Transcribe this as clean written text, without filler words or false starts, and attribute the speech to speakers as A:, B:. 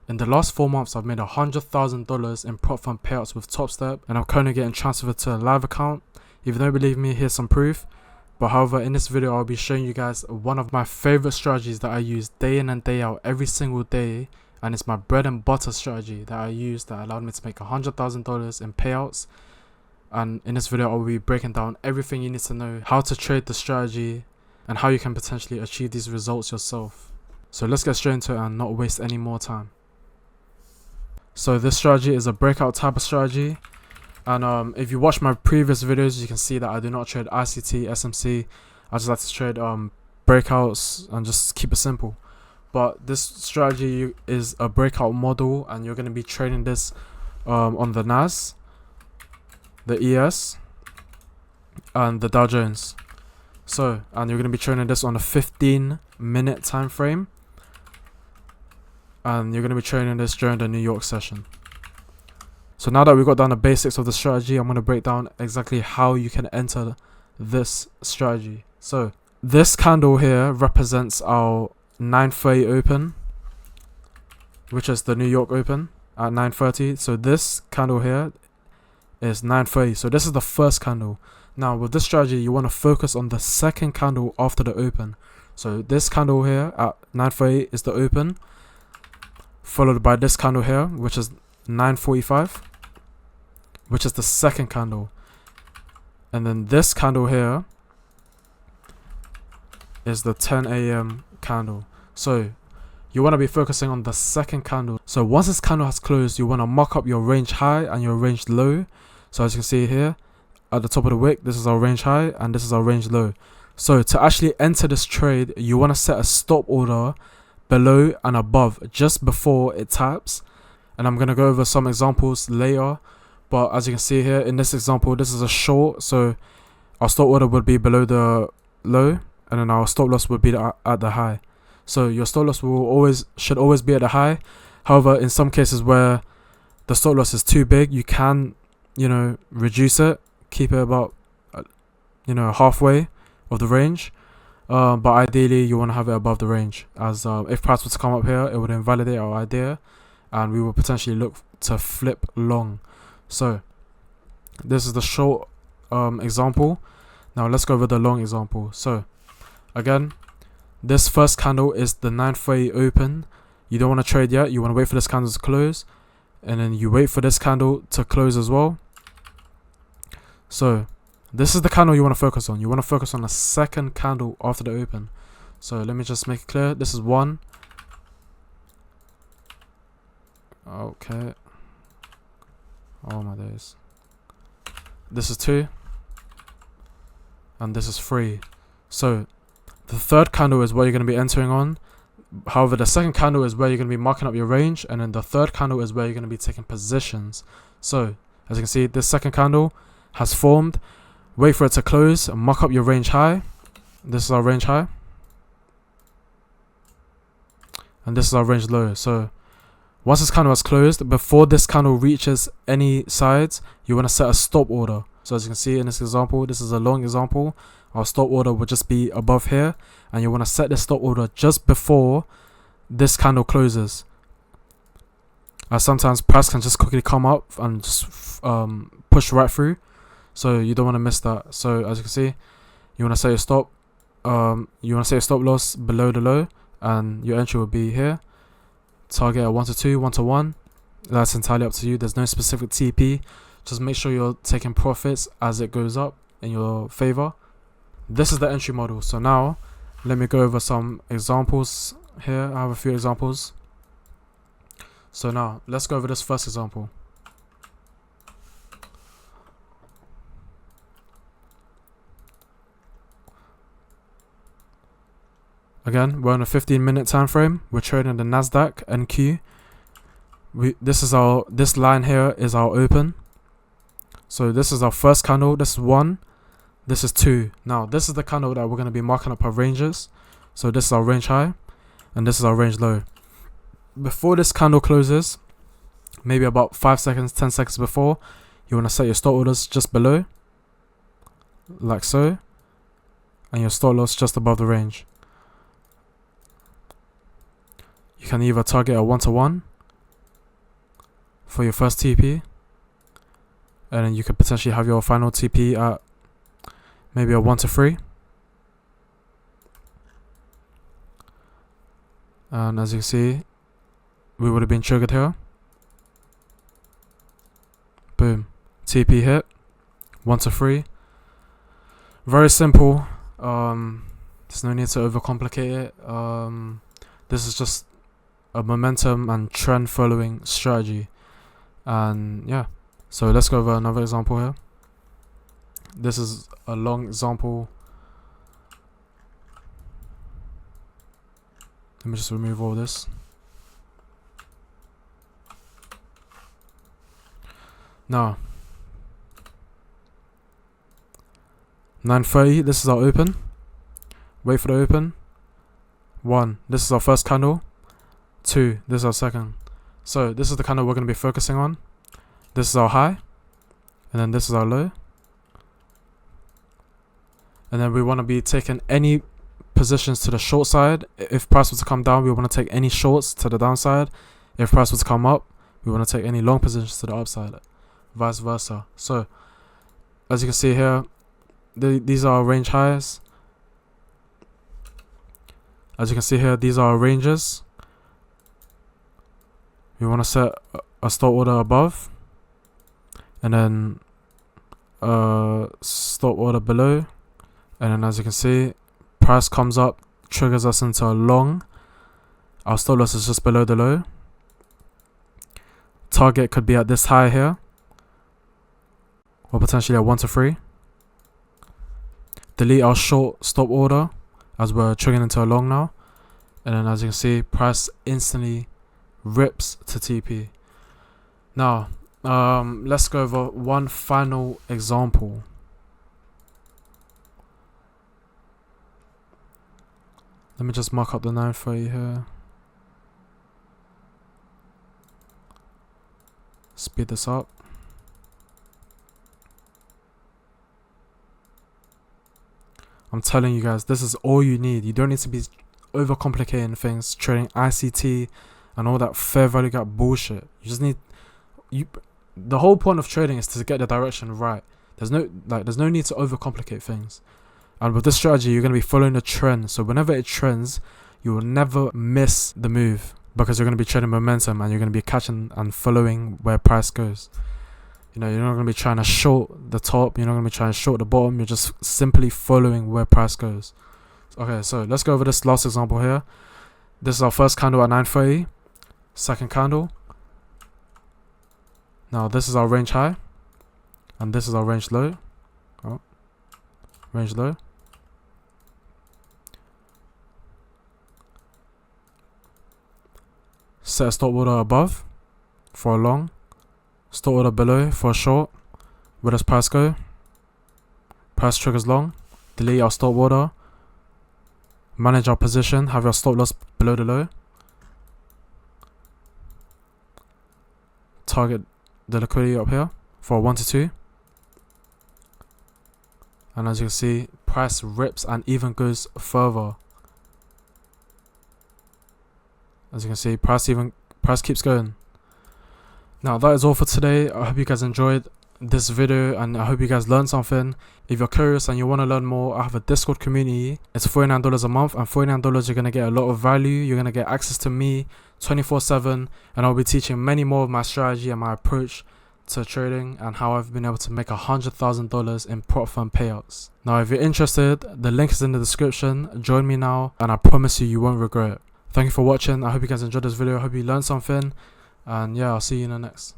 A: In the last 4 months, I've made $100,000 in prop fund payouts with TopStep, and I'm currently getting transferred to a live account. If you don't believe me, here's some proof. But however, in this video, I'll be showing you guys one of my favorite strategies that I use day in and day out every single day, and it's my bread and butter strategy that I use that allowed me to make $100,000 in payouts. And in this video, I'll be breaking down everything you need to know, how to trade the strategy, and how you can potentially achieve these results yourself. So let's get straight into it and not waste any more time. So this strategy is a breakout type of strategy, and if you watch my previous videos, you can see that I do not trade ICT, SMC. I just like to trade breakouts and just keep it simple. But this strategy is a breakout model, and you're going to be trading this on the NAS, the ES, and the Dow Jones. So, and you're going to be trading this on a 15-minute time frame, and you're going to be trading this during the New York session. So now that we've got down the basics of the strategy, I'm going to break down exactly how you can enter this strategy. So this candle here represents our 9:30 open, which is the New York open at 9:30. So this candle here is 9:30. So this is the first candle. Now with this strategy, you want to focus on the second candle after the open. So this candle here at 9:30 is the open, followed by this candle here, which is 9:45, which is the second candle. And then this candle here is the 10 a.m. candle. So you want to be focusing on the second candle. So once this candle has closed, you want to mark up your range high and your range low. So as you can see here at the top of the wick, this is our range high and this is our range low. So to actually enter this trade, you want to set a stop order below and above just before it taps, and I'm going to go over some examples later. But as you can see here in this example, this is a short, so our stop order would be below the low, and then our stop loss would be at the high. So your stop loss should always be at the high. However, in some cases where the stop loss is too big, you can reduce it, keep it about halfway of the range. But ideally you want to have it above the range, as if price were to come up here, it would invalidate our idea and we will potentially look to flip long. So this is the short example. Now let's go over the long example. So again, this first candle is the 9:30 open. You don't want to trade yet, you want to wait for this candle to close, and then you wait for this candle to close as well. So this is the candle you want to focus on. You want to focus on the second candle after the open. So let me just make it clear. This is 1. Okay. Oh my days. This is 2. And this is 3. So the third candle is where you're going to be entering on. However, the second candle is where you're going to be marking up your range. And then the third candle is where you're going to be taking positions. So as you can see, this second candle has formed. Wait for it to close and mark up your range high. This is our range high. And this is our range low. So once this candle has closed, before this candle reaches any sides, you want to set a stop order. So as you can see in this example, this is a long example. Our stop order will just be above here. And you want to set this stop order just before this candle closes. As sometimes price can just quickly come up and just push right through. So you don't want to miss that. So as you can see, you want to set your stop. You want to set your stop loss below the low, and your entry will be here. Target at 1 to 2, 1 to 1. That's entirely up to you. There's no specific TP. Just make sure you're taking profits as it goes up in your favor. This is the entry model. So now let me go over some examples here. I have a few examples. So now let's go over this first example. Again, we're on a 15-minute time frame. We're trading the Nasdaq NQ. This line here is our open. So this is our first candle. This is 1. This is 2. Now this is the candle that we're going to be marking up our ranges. So this is our range high, and this is our range low. Before this candle closes, maybe about 5 seconds, 10 seconds before, you want to set your stop orders just below, like so, and your stop loss just above the range. You can either target a 1 to 1 for your first TP, and then you could potentially have your final TP at maybe a 1 to 3. And as you can see, we would have been triggered here. Boom. TP hit. 1 to 3. Very simple. There's no need to overcomplicate it. This is just a momentum and trend following strategy. And yeah. So let's go over another example here. This is a long example. Let me just remove all this. Now, 9:30, this is our open. Wait for the open. 1, this is our first candle. 2, this is our second. So this is the candle we're going to be focusing on. This is our high. And then this is our low. And then we want to be taking any positions to the short side. If price was to come down, we want to take any shorts to the downside. If price was to come up, we want to take any long positions to the upside, vice versa. So as you can see here, these are our range highs. As you can see here, these are our ranges. We want to set a stop order above, and then stop order below. And then as you can see, price comes up, triggers us into a long. Our stop loss is just below the low. Target could be at this high here, or potentially at 1 to 3. Delete our short stop order as we're triggering into a long now. And then as you can see, price instantly rips to TP. Now, let's go over one final example. Let me just mark up the 9:30 here. Speed this up. I'm telling you guys, this is all you need. You don't need to be overcomplicating things, trading ICT and all that fair value gap bullshit. You just need the whole point of trading is to get the direction right. There's no need to overcomplicate things. And with this strategy, you're going to be following the trend. So whenever it trends, you will never miss the move, because you're going to be trading momentum and you're going to be catching and following where price goes. You know, you're not going to be trying to short the top. You're not going to be trying to short the bottom. You're just simply following where price goes. Okay, so let's go over this last example here. This is our first candle at 9:30. Second candle. Now this is our range high. And this is our range low. Oh, range low. Set a stop order above for a long. Stop order below for a short. Where does price go? Price triggers long. Delete our stop order. Manage our position. Have your stop loss below the low. Target the liquidity up here for a 1 to 2. And as you can see, price rips and even goes further. As you can see, price keeps going. Now that is all for today. I hope you guys enjoyed this video and I hope you guys learned something. If you're curious and you want to learn more, I have a Discord community. It's $49 a month, and $49 you're going to get a lot of value. You're going to get access to me 24/7, and I'll be teaching many more of my strategy and my approach to trading and how I've been able to make $100,000 in prop firm payouts. Now if you're interested, the link is in the description. Join me now and I promise you won't regret it. Thank you for watching. I hope you guys enjoyed this video. I hope you learned something. And yeah, I'll see you in the next.